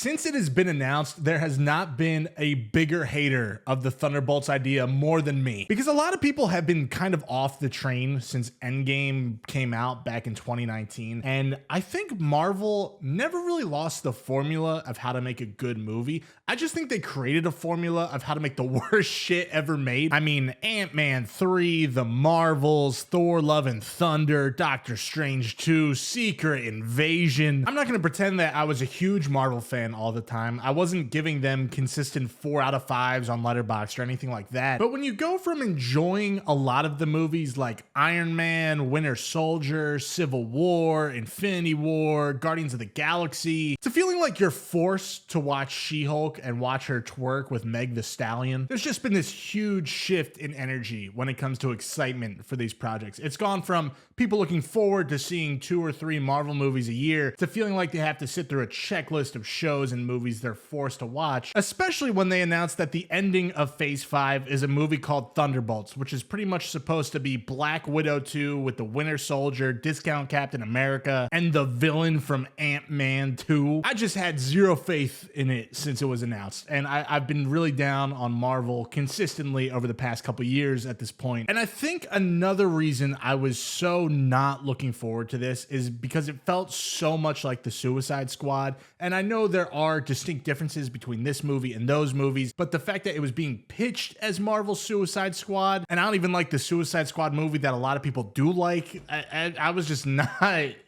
Since it has been announced, there has not been a bigger hater of the Thunderbolts idea more than me. Because a lot of people have been kind of off the train since Endgame came out back in 2019. And I think Marvel never really lost the formula of how to make a good movie. I just think they created a formula of how to make the worst shit ever made. I mean, Ant-Man 3, The Marvels, Thor Love and Thunder, Doctor Strange 2, Secret Invasion. I'm not going to pretend that I was a huge Marvel fan all the time. I wasn't giving them consistent 4 out of 5s on Letterboxd or anything like that. But when you go from enjoying a lot of the movies like Iron Man, Winter Soldier, Civil War, Infinity War, Guardians of the Galaxy, to feeling like you're forced to watch She-Hulk and watch her twerk with Meg the Stallion, there's just been this huge shift in energy when it comes to excitement for these projects. It's gone from people looking forward to seeing 2 or 3 Marvel movies a year to feeling like they have to sit through a checklist of shows and movies they're forced to watch, especially when they announced that the ending of Phase 5 is a movie called Thunderbolts, which is pretty much supposed to be Black Widow 2 with the Winter Soldier, Discount Captain America, and the villain from Ant-Man 2. I just had zero faith in it since it was announced, and I've been really down on Marvel consistently over the past couple years at this point. And I think another reason I was so not looking forward to this is because it felt so much like the Suicide Squad, and I know there are distinct differences between this movie and those movies, but the fact that it was being pitched as Marvel's Suicide Squad, and I don't even like the Suicide Squad movie that a lot of people do like, I was just not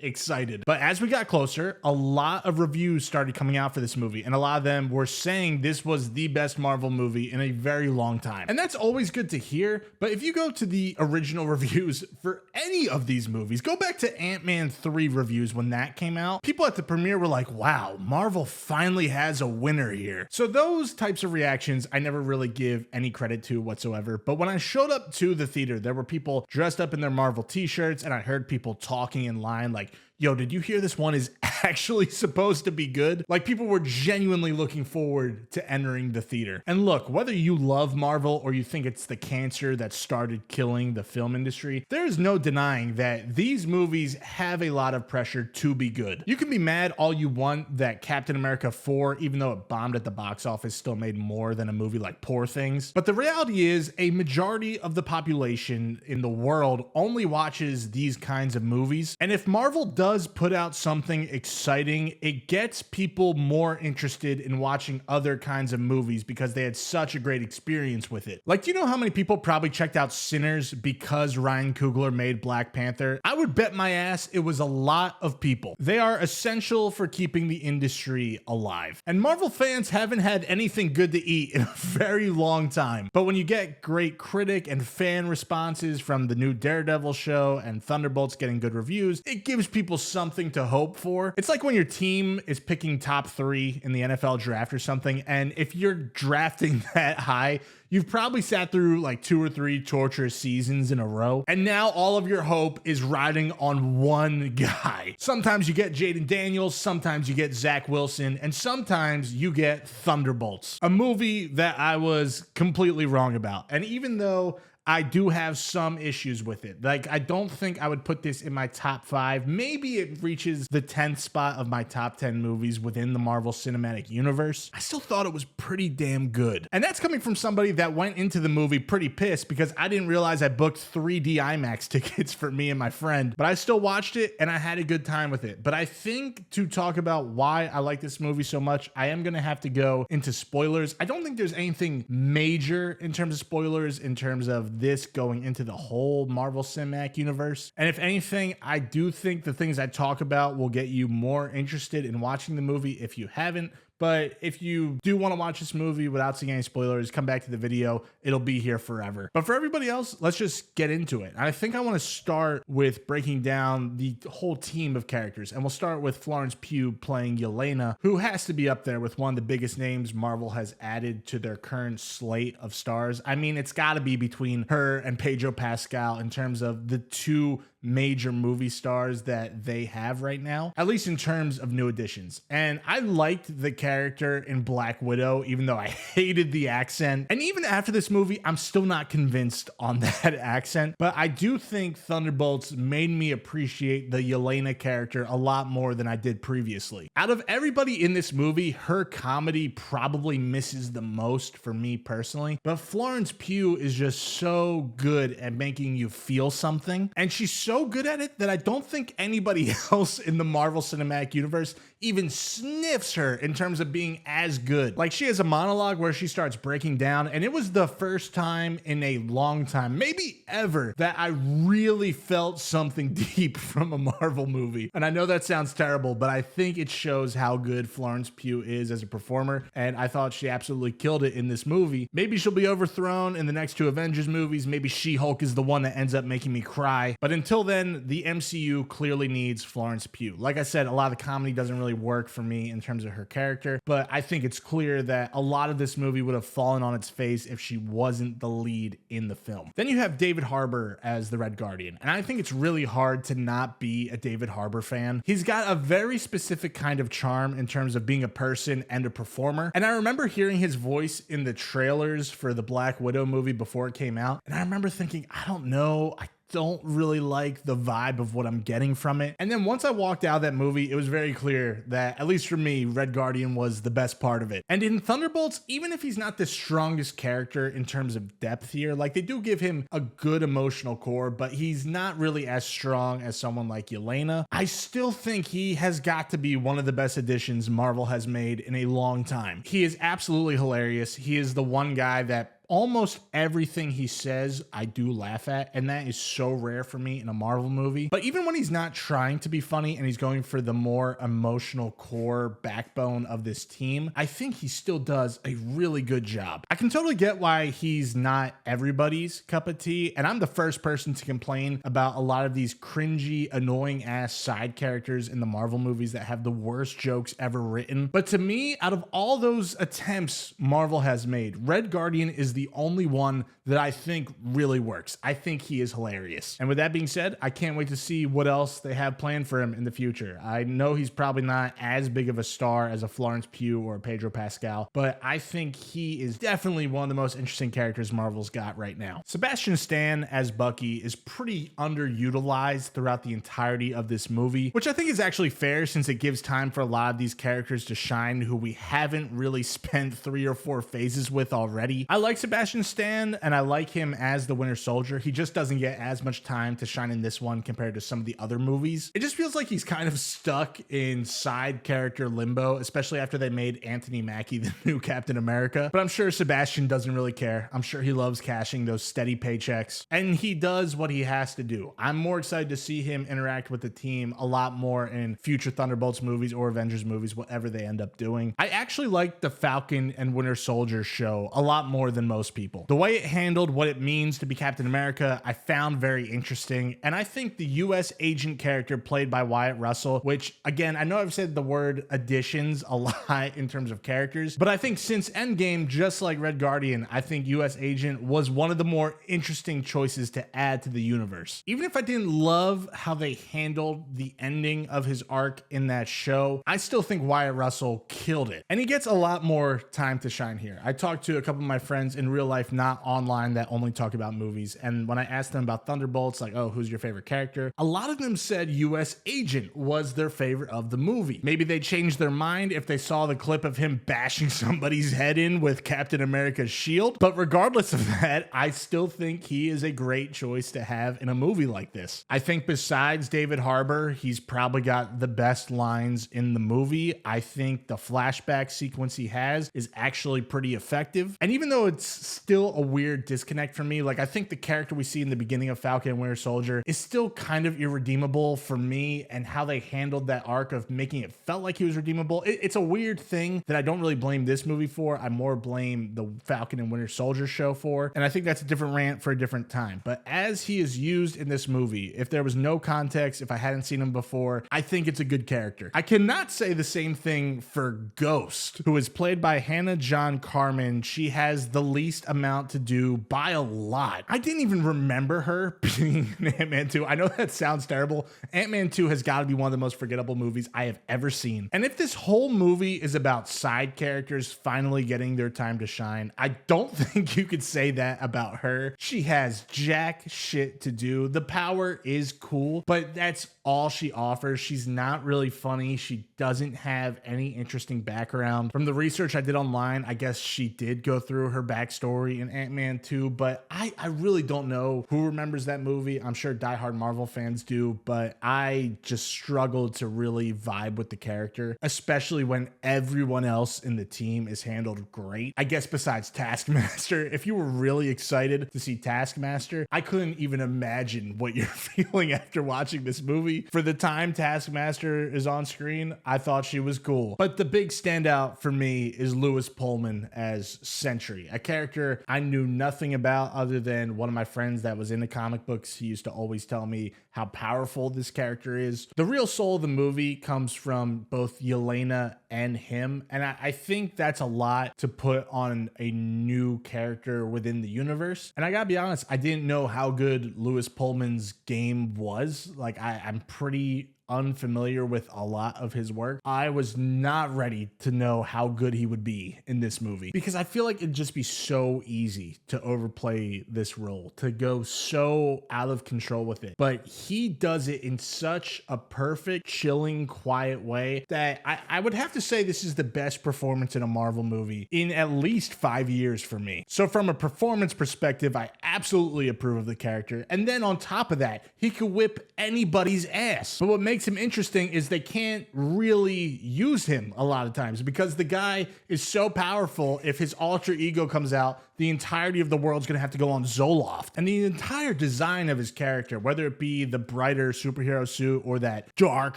excited. But as we got closer, a lot of reviews started coming out for this movie, and a lot of them were saying this was the best Marvel movie in a very long time. And that's always good to hear, but if you go to the original reviews for any of these movies, go back to Ant-Man 3 reviews when that came out, people at the premiere were like, wow, Marvel finally has a winner here. So those types of reactions I never really give any credit to whatsoever. But when I showed up to the theater, there were people dressed up in their Marvel t-shirts, and I heard people talking in line like, yo, did you hear this one is actually supposed to be good? Like, people were genuinely looking forward to entering the theater. And look, whether you love Marvel or you think it's the cancer that started killing the film industry, there's no denying that these movies have a lot of pressure to be good. You can be mad all you want that Captain America 4, even though it bombed at the box office, still made more than a movie like Poor Things. But the reality is a majority of the population in the world only watches these kinds of movies. And if Marvel does put out something exciting, it gets people more interested in watching other kinds of movies because they had such a great experience with it. Like, do you know how many people probably checked out Sinners because Ryan Coogler made Black Panther? I would bet my ass it was a lot of people. They are essential for keeping the industry alive. And Marvel fans haven't had anything good to eat in a very long time. But when you get great critic and fan responses from the new Daredevil show and Thunderbolts getting good reviews, it gives people something to hope for. It's like when your team is picking top 3 in the NFL draft or something, and if you're drafting that high, you've probably sat through like 2 or 3 torturous seasons in a row, and now all of your hope is riding on one guy. Sometimes you get Jaden Daniels, sometimes you get Zach Wilson, and sometimes you get Thunderbolts, a movie that I was completely wrong about. And even though I do have some issues with it. Like, I don't think I would put this in my top 5. Maybe it reaches the 10th spot of my top 10 movies within the Marvel Cinematic Universe. I still thought it was pretty damn good. And that's coming from somebody that went into the movie pretty pissed because I didn't realize I booked 3D IMAX tickets for me and my friend. But I still watched it and I had a good time with it. But I think to talk about why I like this movie so much, I am going to have to go into spoilers. I don't think there's anything major in terms of spoilers in terms of this going into the whole Marvel Cinematic Universe. And if anything, I do think the things I talk about will get you more interested in watching the movie if you haven't. But if you do want to watch this movie without seeing any spoilers, come back to the video. It'll be here forever. But for everybody else, let's just get into it. I think I want to start with breaking down the whole team of characters. And we'll start with Florence Pugh playing Yelena, who has to be up there with one of the biggest names Marvel has added to their current slate of stars. I mean, it's got to be between between her and Pedro Pascal in terms of the two major movie stars that they have right now, at least in terms of new additions. And I liked the character in Black Widow, even though I hated the accent. And even after this movie, I'm still not convinced on that accent. But I do think Thunderbolts made me appreciate the Yelena character a lot more than I did previously. Out of everybody in this movie, her comedy probably misses the most for me personally. But Florence Pugh is just so good at making you feel something. And she's so good at it that I don't think anybody else in the Marvel Cinematic Universe even sniffs her in terms of being as good. Like, she has a monologue where she starts breaking down, and it was the first time in a long time, maybe ever, that I really felt something deep from a Marvel movie. And I know that sounds terrible, but I think it shows how good Florence Pugh is as a performer, and I thought she absolutely killed it in this movie. Maybe she'll be overthrown in the next two Avengers movies. Maybe She-Hulk is the one that ends up making me cry. But until then, the MCU clearly needs Florence Pugh. Like I said, a lot of the comedy doesn't really work for me in terms of her character, but I think it's clear that a lot of this movie would have fallen on its face if she wasn't the lead in the film. Then you have David Harbour as the Red Guardian, and I think it's really hard to not be a David Harbour fan. He's got a very specific kind of charm in terms of being a person and a performer, and I remember hearing his voice in the trailers for the Black Widow movie before it came out, and I remember thinking, I don't know, I don't really like the vibe of what I'm getting from it. And then once I walked out of that movie, it was very clear that, at least for me, Red Guardian was the best part of it. And in Thunderbolts, even if he's not the strongest character in terms of depth here, like, they do give him a good emotional core, but he's not really as strong as someone like Yelena. I still think he has got to be one of the best additions Marvel has made in a long time. He is absolutely hilarious. He is the one guy that almost everything he says, I do laugh at, and that is so rare for me in a Marvel movie. But even when he's not trying to be funny and he's going for the more emotional core backbone of this team, I think he still does a really good job. I can totally get why he's not everybody's cup of tea, and I'm the first person to complain about a lot of these cringy, annoying ass side characters in the Marvel movies that have the worst jokes ever written. But to me, out of all those attempts Marvel has made, Red Guardian is the only one that I think really works. I think he is hilarious. And with that being said, I can't wait to see what else they have planned for him in the future. I know he's probably not as big of a star as a Florence Pugh or Pedro Pascal, but I think he is definitely one of the most interesting characters Marvel's got right now. Sebastian Stan as Bucky is pretty underutilized throughout the entirety of this movie, which I think is actually fair since it gives time for a lot of these characters to shine who we haven't really spent 3 or 4 phases with already. I like Sebastian Stan, and I like him as the Winter Soldier. He just doesn't get as much time to shine in this one compared to some of the other movies. It just feels like he's kind of stuck in side character limbo, especially after they made Anthony Mackie the new Captain America. But I'm sure Sebastian doesn't really care. I'm sure he loves cashing those steady paychecks, and he does what he has to do. I'm more excited to see him interact with the team a lot more in future Thunderbolts movies or Avengers movies, whatever they end up doing. I actually like the Falcon and Winter Soldier show a lot more than most people. The way it handled what it means to be Captain America, I found very interesting, and I think the US agent character played by Wyatt Russell, which, again, I know I've said the word additions a lot in terms of characters, but I think since Endgame, just like Red Guardian, I think US agent was one of the more interesting choices to add to the universe. Even if I didn't love how they handled the ending of his arc in that show, I still think Wyatt Russell killed it, and he gets a lot more time to shine here. I talked to a couple of my friends in real life, not online, that only talk about movies, and when I asked them about Thunderbolts, like, oh, who's your favorite character, a lot of them said US agent was their favorite of the movie. Maybe they changed their mind if they saw the clip of him bashing somebody's head in with Captain America's shield, but regardless of that, I still think he is a great choice to have in a movie like this. I think besides David Harbour, he's probably got the best lines in the movie. I think the flashback sequence he has is actually pretty effective, and even though it's still a weird disconnect for me, like, I think the character we see in the beginning of Falcon and Winter Soldier is still kind of irredeemable for me, and how they handled that arc of making it felt like he was redeemable, it's a weird thing that I don't really blame this movie for. I more blame the Falcon and Winter Soldier show for, and I think that's a different rant for a different time. But as he is used in this movie, if there was no context, if I hadn't seen him before, I think it's a good character. I cannot say the same thing for Ghost, who is played by Hannah John Carmen. She has the least amount to do 2 by a lot. I didn't even remember her being in Ant-Man 2. I know that sounds terrible. Ant-Man 2 has got to be one of the most forgettable movies I have ever seen. And if this whole movie is about side characters finally getting their time to shine, I don't think you could say that about her. She has jack shit to do. The power is cool, but that's all she offers. She's not really funny. She doesn't have any interesting background. From the research I did online, I guess she did go through her backstory in Ant-Man 2, but I really don't know who remembers that movie. I'm sure diehard Marvel fans do, but I just struggled to really vibe with the character, especially when everyone else in the team is handled great. I guess besides Taskmaster, if you were really excited to see Taskmaster, I couldn't even imagine what you're feeling after watching this movie. For the time Taskmaster is on screen, I thought she was cool. But the big standout for me is Lewis Pullman as Sentry, a character I knew nothing about other than one of my friends that was into comic books. He used to always tell me how powerful this character is. The real soul of the movie comes from both Yelena and him, and I think that's a lot to put on a new character within the universe. And I gotta be honest, I didn't know how good Lewis Pullman's game was. Like, I'm pretty unfamiliar with a lot of his work. I was not ready to know how good he would be in this movie because I feel like it'd just be so easy to overplay this role, to go so out of control with it. But he does it in such a perfect, chilling, quiet way that I would have to say this is the best performance in a Marvel movie in at least 5 years for me. So from a performance perspective, I absolutely approve of the character. And then on top of that, he could whip anybody's ass. But what makes him interesting is they can't really use him a lot of times because the guy is so powerful. If his alter ego comes out, the entirety of the world's going to have to go on Zoloft. And the entire design of his character, whether it be the brighter superhero suit or that dark,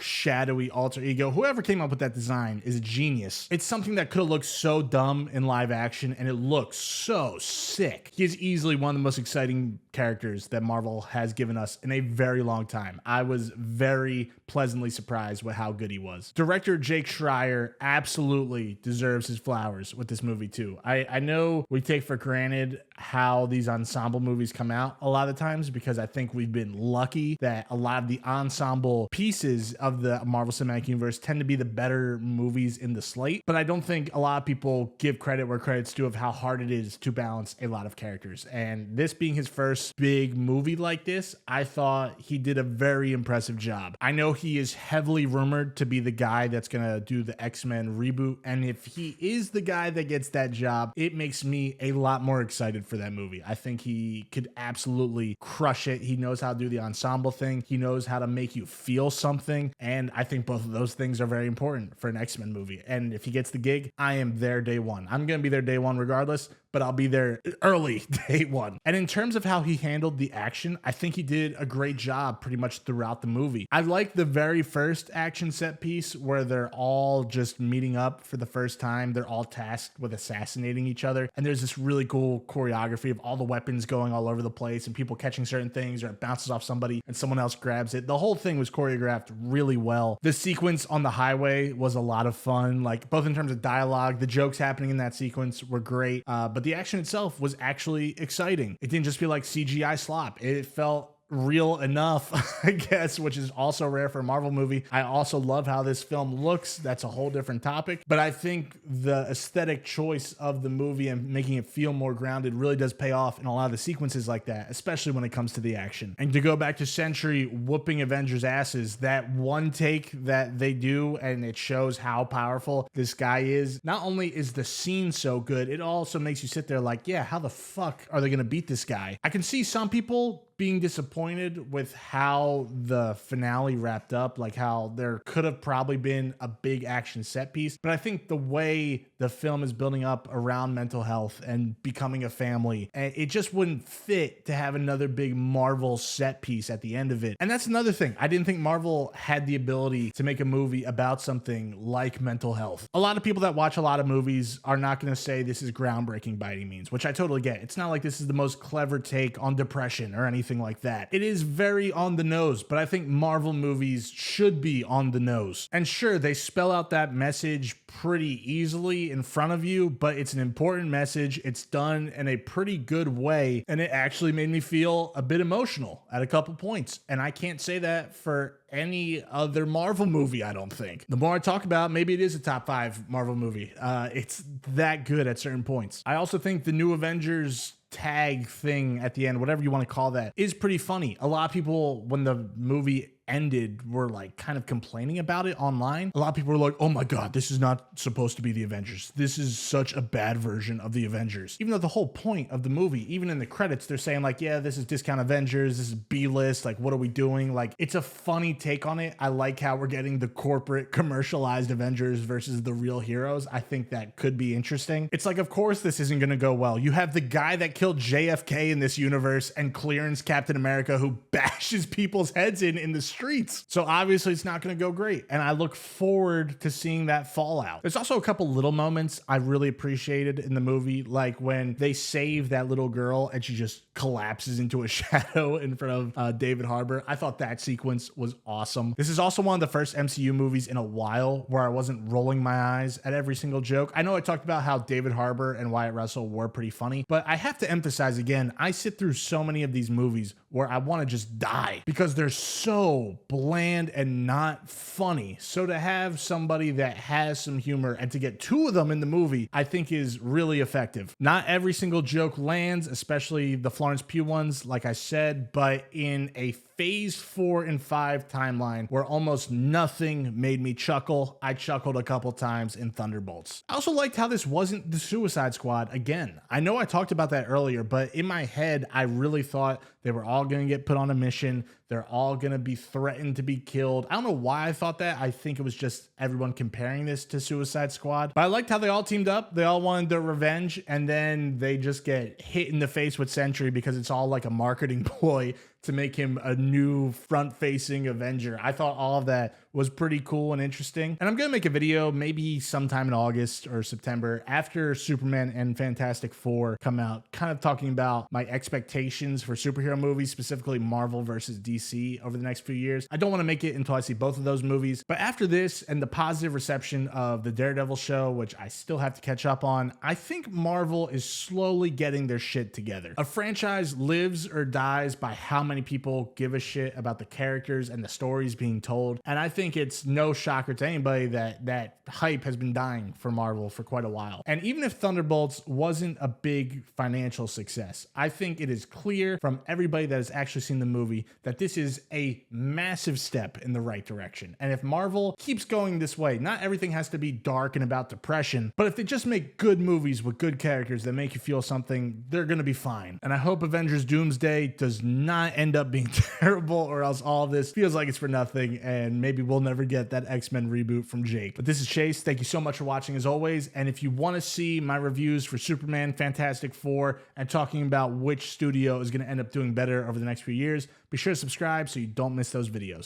shadowy alter ego, whoever came up with that design is a genius. It's something that could have looked so dumb in live action, and it looks so sick. He is easily one of the most exciting characters that Marvel has given us in a very long time. I was very pleasantly surprised with how good he was. Director Jake Schreier absolutely deserves his flowers with this movie too. I know we take for granted how these ensemble movies come out a lot of times because I think we've been lucky that a lot of the ensemble pieces of the Marvel Cinematic Universe tend to be the better movies in the slate. But I don't think a lot of people give credit where credit's due of how hard it is to balance a lot of characters. And this being his first big movie like this, I thought he did a very impressive job. I know he is heavily rumored to be the guy that's going to do the X-Men reboot. And if he is the guy that gets that job, it makes me a lot more excited for that movie. I think he could absolutely crush it. He knows how to do the ensemble thing. He knows how to make you feel something. And I think both of those things are very important for an X-Men movie. And if he gets the gig, I am there day one. I'm going to be there day one regardless, but I'll be there early day one. And in terms of how he handled the action, I think he did a great job pretty much throughout the movie. I like the very first action set piece where they're all just meeting up for the first time. They're all tasked with assassinating each other. And there's this really cool choreography of all the weapons going all over the place and people catching certain things, or it bounces off somebody and someone else grabs it. The whole thing was choreographed really well. The sequence on the highway was a lot of fun, like both in terms of dialogue, the jokes happening in that sequence were great, but the action itself was actually exciting. It didn't just feel like CGI slop. It felt real enough, I guess, which is also rare for a Marvel movie. I also love how this film looks. That's a whole different topic. But I think the aesthetic choice of the movie and making it feel more grounded really does pay off in a lot of the sequences like that, especially when it comes to the action. And to go back to Sentry whooping Avengers asses, that one take that they do, and it shows how powerful this guy is. Not only is the scene so good, it also makes you sit there like, yeah, how the fuck are they going to beat this guy? I can see some people being disappointed with how the finale wrapped up, like how there could have probably been a big action set piece. But I think the way the film is building up around mental health and becoming a family, it just wouldn't fit to have another big Marvel set piece at the end of it. And that's another thing. I didn't think Marvel had the ability to make a movie about something like mental health. A lot of people that watch a lot of movies are not going to say this is groundbreaking by any means, which I totally get. It's not like this is the most clever take on depression or anything anything like that. It is very on the nose, but I think Marvel movies should be on the nose. And sure, they spell out that message pretty easily in front of you, but it's an important message. It's done in a pretty good way, and it actually made me feel a bit emotional at a couple points. And I can't say that for any other Marvel movie, I don't think. The more I talk about, maybe it is a top 5 Marvel movie. It's that good at certain points. I also think the new Avengers tag thing at the end, whatever you want to call that, is pretty funny. A lot of people, when the movie ended, were like kind of complaining about it online. A lot of people were like, oh my god, this is not supposed to be the Avengers. This is such a bad version of the Avengers. Even though the whole point of the movie, even in the credits, they're saying like, yeah, this is discount Avengers, this is B-list, like what are we doing? Like, it's a funny take on it. I like how we're getting the corporate commercialized Avengers versus the real heroes. I think that could be interesting. It's like, of course this isn't gonna go well. You have the guy that killed JFK in this universe and Clearance Captain America who bashes people's heads in the streets. So obviously it's not going to go great. And I look forward to seeing that fallout. There's also a couple little moments I really appreciated in the movie, like when they save that little girl and she just collapses into a shadow in front of David Harbour. I thought that sequence was awesome. This is also one of the first MCU movies in a while where I wasn't rolling my eyes at every single joke. I know I talked about how David Harbour and Wyatt Russell were pretty funny, but I have to emphasize again, I sit through so many of these movies where I want to just die because they're so bland and not funny. So to have somebody that has some humor and to get 2 of them in the movie, I think is really effective. Not every single joke lands, especially the Florence Pugh ones, like I said, but in a phase 4 and 5 timeline where almost nothing made me chuckle, I chuckled a couple times in Thunderbolts. I also liked how this wasn't the Suicide Squad again. I know I talked about that earlier, but in my head, I really thought they were all going to get put on a mission. They're all going to be threatened to be killed. I don't know why I thought that. I think it was just everyone comparing this to Suicide Squad. But I liked how they all teamed up. They all wanted their revenge, and then they just get hit in the face with Sentry because it's all like a marketing ploy to make him a new front-facing Avenger. I thought all of that was pretty cool and interesting. And I'm going to make a video maybe sometime in August or September after Superman and Fantastic Four come out, kind of talking about my expectations for superhero movies, specifically Marvel versus DC over the next few years. I don't want to make it until I see both of those movies. But after this and the positive reception of the Daredevil show, which I still have to catch up on, I think Marvel is slowly getting their shit together. A franchise lives or dies by how many people give a shit about the characters and the stories being told. And I think it's no shocker to anybody that that hype has been dying for Marvel for quite a while. And even if Thunderbolts wasn't a big financial success, I think it is clear from everybody that has actually seen the movie that this is a massive step in the right direction. And if Marvel keeps going this way, not everything has to be dark and about depression, but if they just make good movies with good characters that make you feel something, they're going to be fine. And I hope Avengers Doomsday does not end up being terrible, or else all of this feels like it's for nothing and maybe we'll never get that X-Men reboot from Jake. But this is Chase. Thank you so much for watching as always. And if you want to see my reviews for Superman, Fantastic Four, and talking about which studio is going to end up doing better over the next few years, be sure to subscribe so you don't miss those videos.